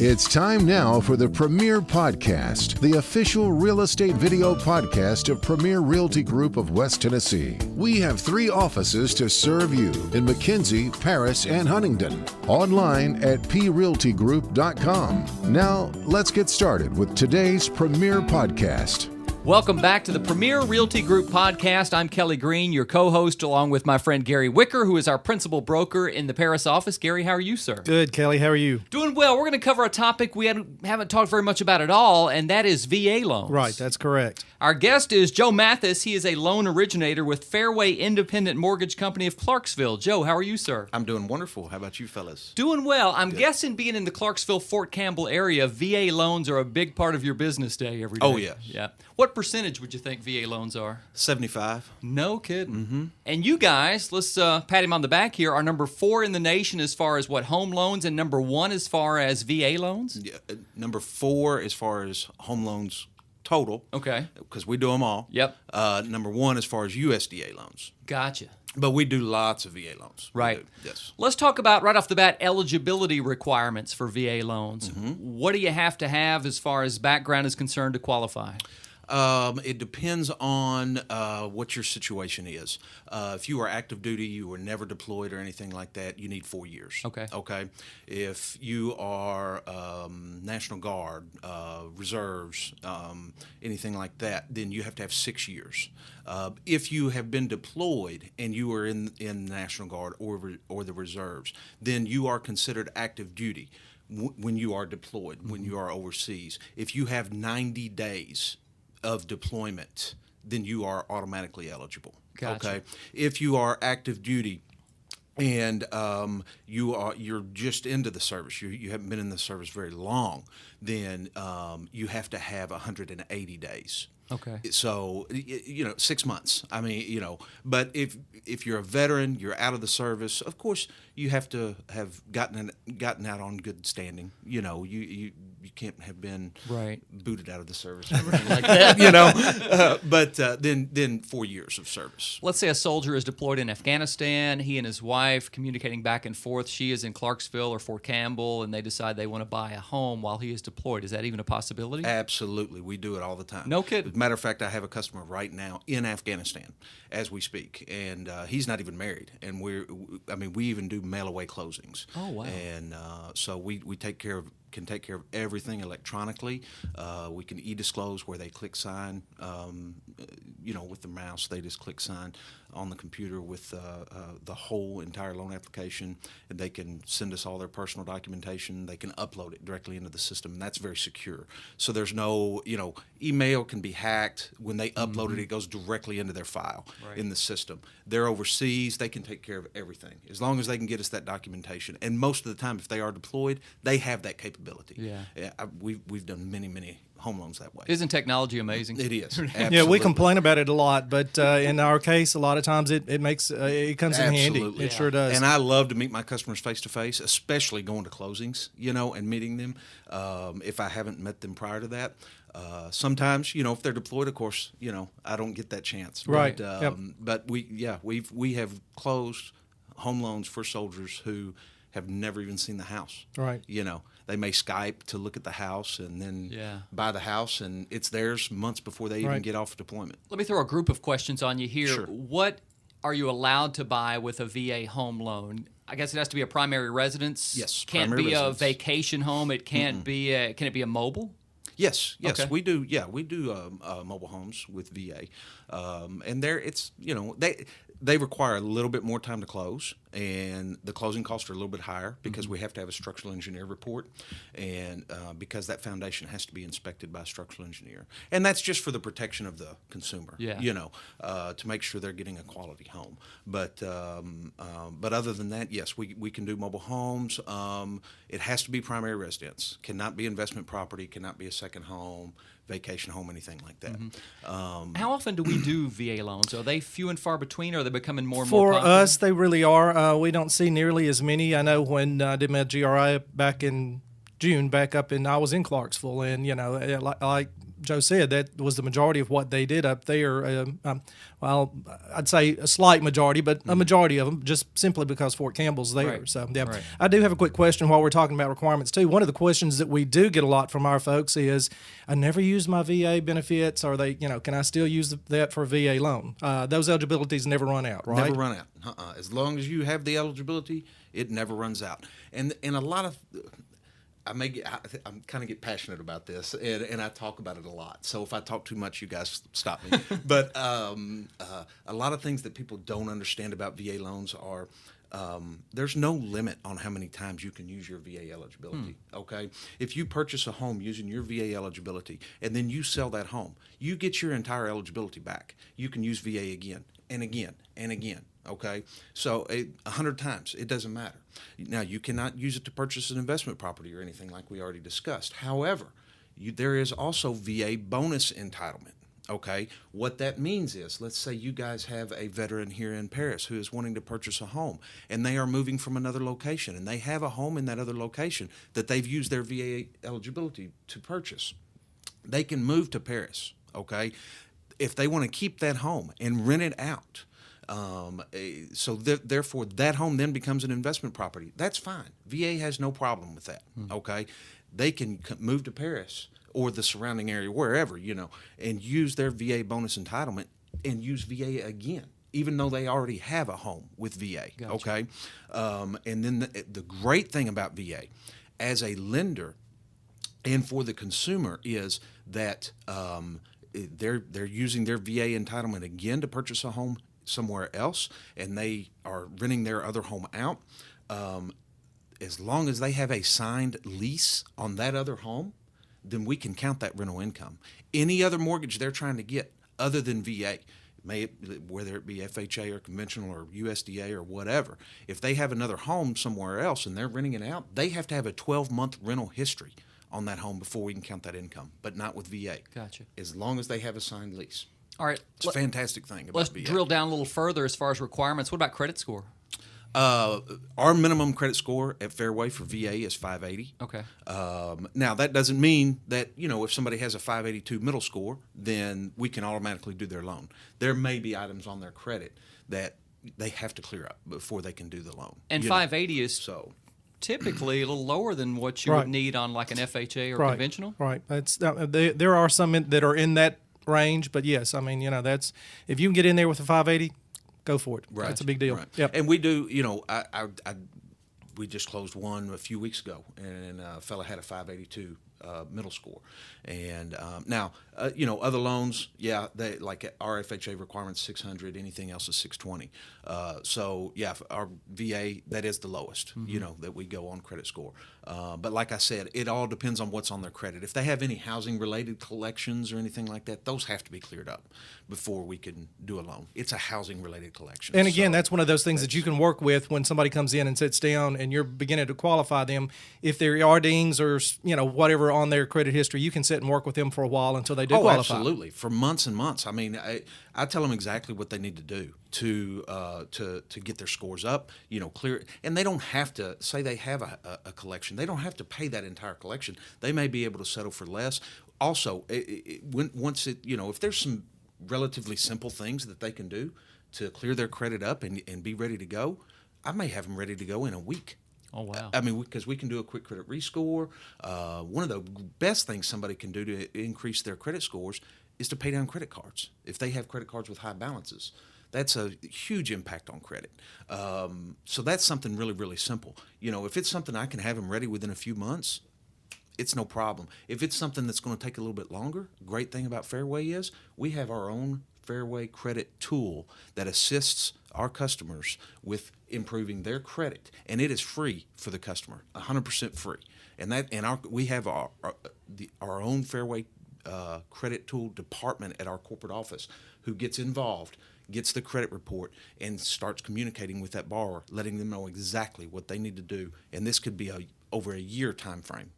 It's time now for the Premier Podcast, the official real estate video podcast of Premier Realty Group of West Tennessee. We have 3 offices to serve you in McKenzie, Paris, and Huntingdon. Online at prealtygroup.com. Now, let's get started with today's Premier Podcast. Welcome back to the Premier Realty Group podcast. I'm Kelly Green, your co-host, along with my friend Garry Wicker, who is our principal broker in the Paris office. Garry, how are you, sir? Good, Kelly. How are you? Doing well. We're going to cover a topic we haven't talked very much about at all, and that is VA loans. Right, that's correct. Our guest is Joe Mathis. He is a loan originator with Fairway Independent Mortgage Company of Clarksville. Joe, how are you, sir? I'm doing wonderful. How about you, fellas? Doing well. I'm guessing being in the Clarksville, Fort Campbell area, VA loans are a big part of your business day every day. Oh, yes. Yeah. What percentage would you think VA loans are? 75. No kidding. Mm-hmm. And you guys, let's pat him on the back here, are number 4 in the nation as far as home loans, and number 1 as far as VA loans? Yeah, number 4 as far as home loans total. Okay. Because we do them all. Yep. Number 1 as far as USDA loans. Gotcha. But we do lots of VA loans. Right. Yes. Let's talk about, right off the bat, eligibility requirements for VA loans. Mm-hmm. What do you have to have as far as background is concerned to qualify? It depends on what your situation is. If you are active duty, you were never deployed or anything like that, you need 4 years. Okay. Okay. If you are National Guard, reserves, anything like that, then you have to have 6 years. If you have been deployed and you are in the National Guard or the reserves, then you are considered active duty when you are deployed, when you are overseas. If you have 90 days of deployment, then you are automatically eligible. Gotcha. Okay. If you are active duty and you're just into the service, you haven't been in the service very long, then you have to have 180 days. Okay. So 6 months. I mean, but if you're a veteran, you're out of the service. Of course, you have to have gotten out on good standing. You can't have been right. booted out of the service or anything like that. But then 4 years of service. Let's say a soldier is deployed in Afghanistan. He and his wife communicating back and forth. She is in Clarksville or Fort Campbell, and they decide they want to buy a home while he is deployed. Is that even a possibility? Absolutely, we do it all the time. No kidding. Matter of fact, I have a customer right now in Afghanistan as we speak, and he's not even married. And we even do mail away closings. Oh wow! And so we can take care of everything electronically. We can e-disclose where they click sign. With the mouse, they just click sign on the computer with the whole entire loan application, and they can send us all their personal documentation. They can upload it directly into the system, and that's very secure. So there's no, email can be hacked. When they upload it, it goes directly into their file in the system. They're overseas. They can take care of everything as long as they can get us that documentation. And most of the time, if they are deployed, they have that capability. Yeah. We've done many home loans that way. Isn't technology amazing? It is. Absolutely. Yeah, we complain about it a lot, but in our case, a lot of times it comes in handy. Absolutely. It sure does. And I love to meet my customers face to face, especially going to closings, and meeting them. If I haven't met them prior to that, sometimes, if they're deployed, of course, I don't get that chance. Right. But we have closed home loans for soldiers who have never even seen the house. Right. They may Skype to look at the house and then buy the house, and it's theirs months before they even get off deployment. Let me throw a group of questions on you here. Sure. What are you allowed to buy with a VA home loan? I guess it has to be a primary residence. Yes, can't primary be residence. a vacation home. It can't be. Can it be a mobile? Yes, Okay. we do. Yeah, we do mobile homes with VA, and they require a little bit more time to close, and the closing costs are a little bit higher because we have to have a structural engineer report, and because that foundation has to be inspected by a structural engineer, and that's just for the protection of the consumer. Yeah. To make sure they're getting a quality home. But other than that, yes, we can do mobile homes. It has to be primary residence. Cannot be investment property. Cannot be a second home, vacation home, anything like that. How often do we do VA loans? Are they few and far between, or are they becoming more and more For popular? us, they really are. We don't see nearly as many. I know when I did my GRI back in June, I was in Clarksville, and like Joe said, that was the majority of what they did up there. Well, I'd say a slight majority, but a majority of them, just simply because Fort Campbell's there. Right. So, yeah. Right. I do have a quick question while we're talking about requirements, too. One of the questions that we do get a lot from our folks is, I never use my VA benefits. Are they, can I still use that for a VA loan? Those eligibilities never run out, right? Never run out. As long as you have the eligibility, it never runs out. And a lot of, I'm kind of get passionate about this, and I talk about it a lot. So if I talk too much, you guys stop me. But a lot of things that people don't understand about VA loans are there's no limit on how many times you can use your VA eligibility. Okay, if you purchase a home using your VA eligibility and then you sell that home, you get your entire eligibility back. You can use VA again and again and again. Okay, so 100 times, it doesn't matter. Now, you cannot use it to purchase an investment property or anything like we already discussed. However, there is also VA bonus entitlement. Okay, what that means is, let's say you guys have a veteran here in Paris who is wanting to purchase a home, and they are moving from another location, and they have a home in that other location that they've used their VA eligibility to purchase. They can move to Paris, okay, if they want to keep that home and rent it out. Therefore, that home then becomes an investment property. That's fine. VA has no problem with that, okay? They can move to Paris or the surrounding area, wherever, and use their VA bonus entitlement and use VA again, even though they already have a home with VA, Gotcha. Okay? And then the great thing about VA, as a lender and for the consumer, is that they're using their VA entitlement again to purchase a home somewhere else, and they are renting their other home out. As long as they have a signed lease on that other home, then we can count that rental income. Any other mortgage they're trying to get other than VA, whether it be FHA or conventional or USDA or whatever, if they have another home somewhere else and they're renting it out, they have to have a 12-month rental history on that home before we can count that income, but not with VA. Gotcha. As long as they have a signed lease. All right. It's a fantastic thing about Let's VA. drill down a little further as far as requirements. What about credit score? Our minimum credit score at Fairway for VA is 580. Okay. Now, that doesn't mean that, if somebody has a 582 middle score, then we can automatically do their loan. There may be items on their credit that they have to clear up before they can do the loan. And 580 is typically a little lower than what you would need on like an FHA or conventional. Right. There are some that are in that range, but yes, that's, if you can get in there with a 580, go for it. Right. That's a big deal. Right. Yep. And we do, we just closed one a few weeks ago, and a fella had a 582 middle score. And now, other loans, they like our FHA requirements 600. Anything else is 620. Our VA, that is the lowest, that we go on credit score. But like I said, it all depends on what's on their credit. If they have any housing-related collections or anything like that, those have to be cleared up before we can do a loan. It's a housing-related collection. And again, that's one of those things that you can work with when somebody comes in and sits down and you're beginning to qualify them. If there are dings or whatever on their credit history, you can sit and work with them for a while until they do qualify. Absolutely, for months and months. I mean, I tell them exactly what they need to do to get their scores up, clear. And they don't have to say they have a collection. They don't have to pay that entire collection. They may be able to settle for less. Also, if there's some relatively simple things that they can do to clear their credit up and be ready to go, I may have them ready to go in a week. Oh, wow. I mean, because we can do a quick credit rescore. One of the best things somebody can do to increase their credit scores is to pay down credit cards. If they have credit cards with high balances, that's a huge impact on credit. So that's something really, really simple. If it's something I can have them ready within a few months, it's no problem. If it's something that's going to take a little bit longer, great thing about Fairway is we have our own Fairway credit tool that assists our customers with improving their credit, and it is free for the customer, 100% free. We have our own Fairway credit tool department at our corporate office who gets involved, gets the credit report, and starts communicating with that borrower, letting them know exactly what they need to do. And this could be over a year time frame,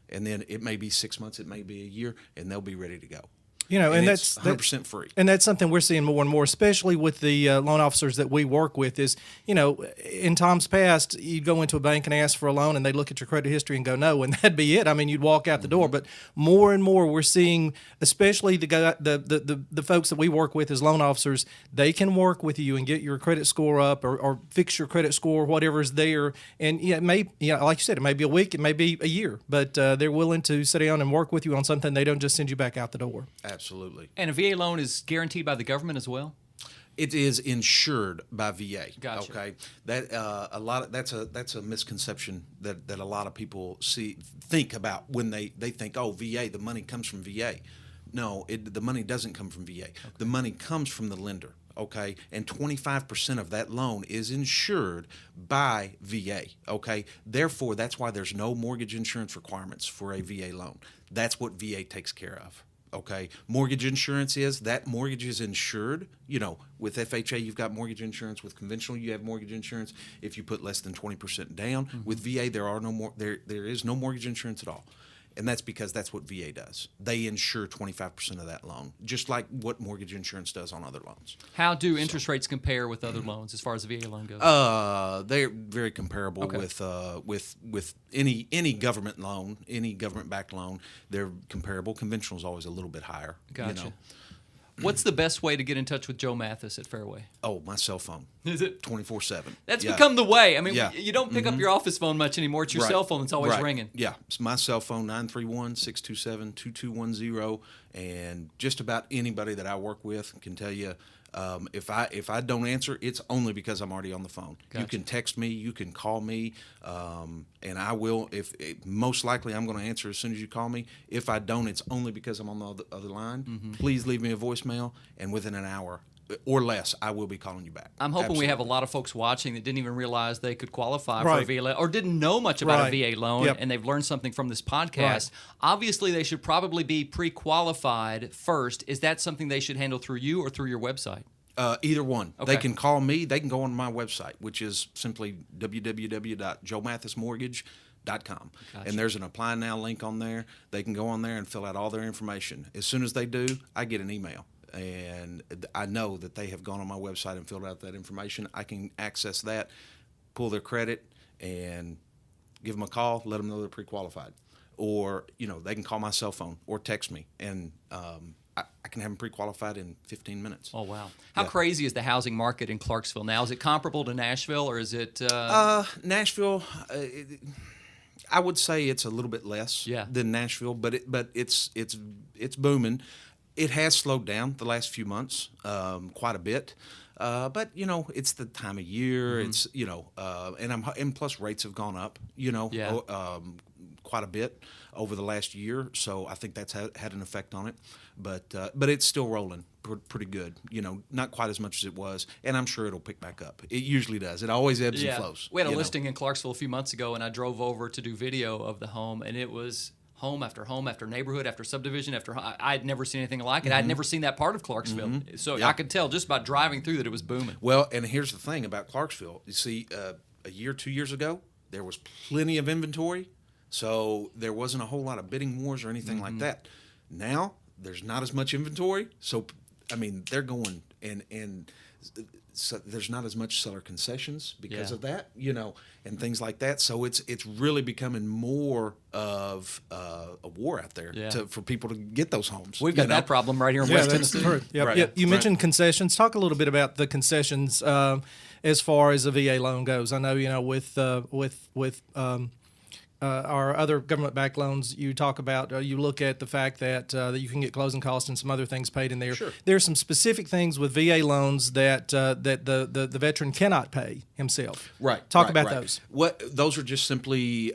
and then it may be 6 months, it may be a year, and they'll be ready to go. You know, and it's that's 100% free. And that's something we're seeing more and more, especially with the loan officers that we work with. Is, you know, in times past, you'd go into a bank and ask for a loan, and they'd look at your credit history and go no, and that'd be it. I mean, you'd walk out the door. But more and more, we're seeing, especially the folks that we work with as loan officers, they can work with you and get your credit score up, or fix your credit score, whatever's there. And yeah, it may, like you said, it may be a week, it may be a year, but they're willing to sit down and work with you on something. They don't just send you back out the door. Absolutely. And a VA loan is guaranteed by the government as well? It is insured by VA. Gotcha. Okay, that that's a misconception that a lot of people think about when they think, oh, VA, the money comes from VA. No, the money doesn't come from VA. Okay. The money comes from the lender. Okay, and 25% of that loan is insured by VA. Okay, therefore that's why there's no mortgage insurance requirements for a VA loan. That's what VA takes care of. Okay, mortgage insurance is that mortgage is insured. You know, with FHA you've got mortgage insurance. With conventional you have mortgage insurance if you put less than 20% down. Mm-hmm. With VA there is no mortgage insurance at all. And that's because that's what VA does. They insure 25% of that loan, just like what mortgage insurance does on other loans. How do interest rates compare with other loans as far as the VA loan goes? They're very comparable with any government loan, any government-backed loan. They're comparable. Conventional is always a little bit higher. Gotcha. You know. What's the best way to get in touch with Joe Mathis at Fairway? Oh, my cell phone. Is it? 24/7. That's become the way. I mean, Yeah. you don't pick up your office phone much anymore. It's your cell phone that's always ringing. Yeah, it's my cell phone, 931-627-2210. And just about anybody that I work with can tell you, if I don't answer, it's only because I'm already on the phone. Gotcha. You can text me, you can call me, and I will. Most likely I'm going to answer as soon as you call me. If I don't, it's only because I'm on the other line. Mm-hmm. Please leave me a voicemail, and within an hour or less, I will be calling you back. I'm hoping we have a lot of folks watching that didn't even realize they could qualify for a VA loan or didn't know much about a VA loan, and they've learned something from this podcast. Right. Obviously, they should probably be pre-qualified first. Is that something they should handle through you or through your website? Either one. Okay. They can call me. They can go on my website, which is simply www.joemathismortgage.com. Gotcha. And there's an Apply Now link on there. They can go on there and fill out all their information. As soon as they do, I get an email. And I know that they have gone on my website and filled out that information. I can access that, pull their credit, and give them a call, let them know they're pre-qualified. Or, they can call my cell phone or text me, and I can have them pre-qualified in 15 minutes. Oh, wow. How crazy is the housing market in Clarksville now? Is it comparable to Nashville, or is it... Nashville, I would say it's a little bit less than Nashville, but it's booming. It has slowed down the last few months quite a bit. But it's the time of year. Mm-hmm. It's and plus rates have gone up. Quite a bit over the last year. So I think that's had an effect on it. But it's still rolling pretty good. Not quite as much as it was, and I'm sure it'll pick back up. It usually does. It always ebbs and flows. We had a listing in Clarksville a few months ago, and I drove over to do video of the home, and it was home after neighborhood after subdivision after I had never seen anything like it. Mm-hmm. I had never seen that part of Clarksville. Mm-hmm. So I could tell just by driving through that it was booming. Well, and here's the thing about Clarksville. You see, a year, 2 years ago, there was plenty of inventory, so there wasn't a whole lot of bidding wars or anything like that. Now, there's not as much inventory, so, they're going and so there's not as much seller concessions because of that, and things like that. So it's really becoming more of a war out there for people to get those homes. We've got that problem right here in West Tennessee. Yep. Right. Yep. You mentioned concessions. Talk a little bit about the concessions as far as a VA loan goes. I know with our other government-backed loans, you talk about, you look at the fact that you can get closing costs and some other things paid in there. Sure. There's some specific things with VA loans that the veteran cannot pay himself. Right. Talk about those. Those are just simply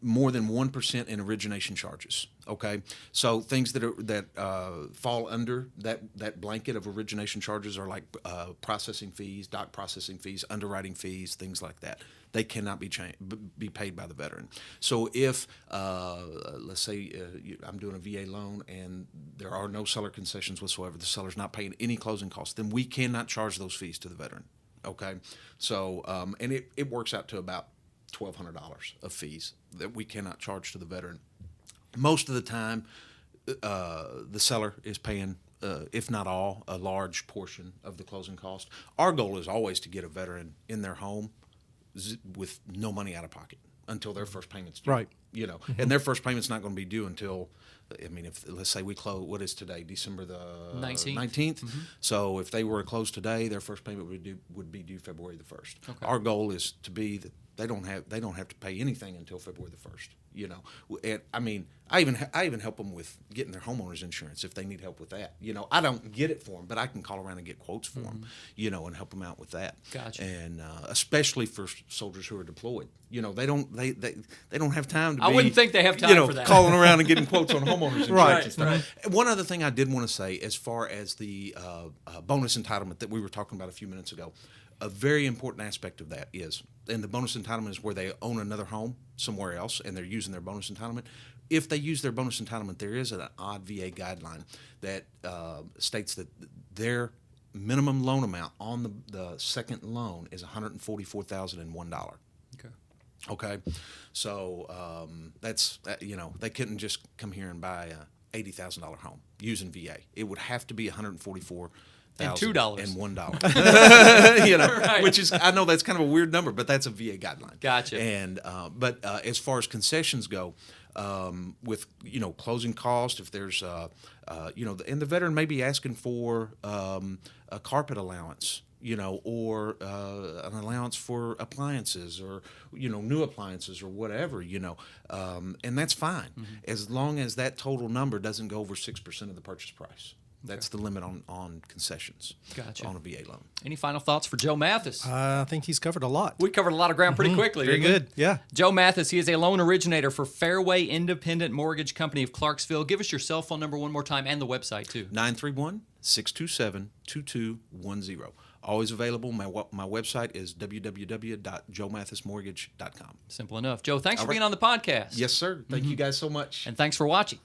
more than 1% in origination charges. Okay, so things that fall under that blanket of origination charges are like processing fees, doc processing fees, underwriting fees, things like that. They cannot be paid by the veteran. So if, let's say, I'm doing a VA loan and there are no seller concessions whatsoever, the seller's not paying any closing costs, then we cannot charge those fees to the veteran. Okay, so and it works out to about $1,200 of fees that we cannot charge to the veteran. Most of the time, the seller is paying, if not all, a large portion of the closing cost. Our goal is always to get a veteran in their home with no money out of pocket until their first payment's due. Right. And their first payment's not going to be due until, if let's say we close, what is today, December the 19th? Mm-hmm. So if they were to close today, their first payment would be due February the 1st. Okay. Our goal is to be that they don't have to pay anything until February the 1st. And I even help them with getting their homeowners insurance if they need help with that. I don't get it for them, but I can call around and get quotes for them, and help them out with that. Gotcha. And especially for soldiers who are deployed, they don't have time to. I wouldn't think they have time for that. Calling around and getting quotes on homeowners insurance. Right. And stuff. Right. One other thing I did want to say, as far as the bonus entitlement that we were talking about a few minutes ago. A very important aspect of that is, and the bonus entitlement is where they own another home somewhere else and they're using their bonus entitlement. If they use their bonus entitlement, there is an odd VA guideline that states that their minimum loan amount on the second loan is $144,001. Okay, so that's they couldn't just come here and buy a $80,000 home using VA. It would have to be $144,000. And $2 and $1, Right. Which is, I know that's kind of a weird number, but that's a VA guideline. Gotcha. And but as far as concessions go, with closing cost, if there's and the veteran may be asking for a carpet allowance, or an allowance for appliances or new appliances or whatever, and that's fine as long as that total number doesn't go over 6% of the purchase price. That's the limit on concessions. Gotcha. On a VA loan. Any final thoughts for Joe Mathis? I think he's covered a lot. We covered a lot of ground pretty quickly. Very good. Yeah. Joe Mathis, he is a loan originator for Fairway Independent Mortgage Company of Clarksville. Give us your cell phone number one more time and the website too. 931-627-2210. Always available. My website is www.joemathismortgage.com. Simple enough. Joe, thanks for being on the podcast. Yes, sir. Thank you guys so much. And thanks for watching.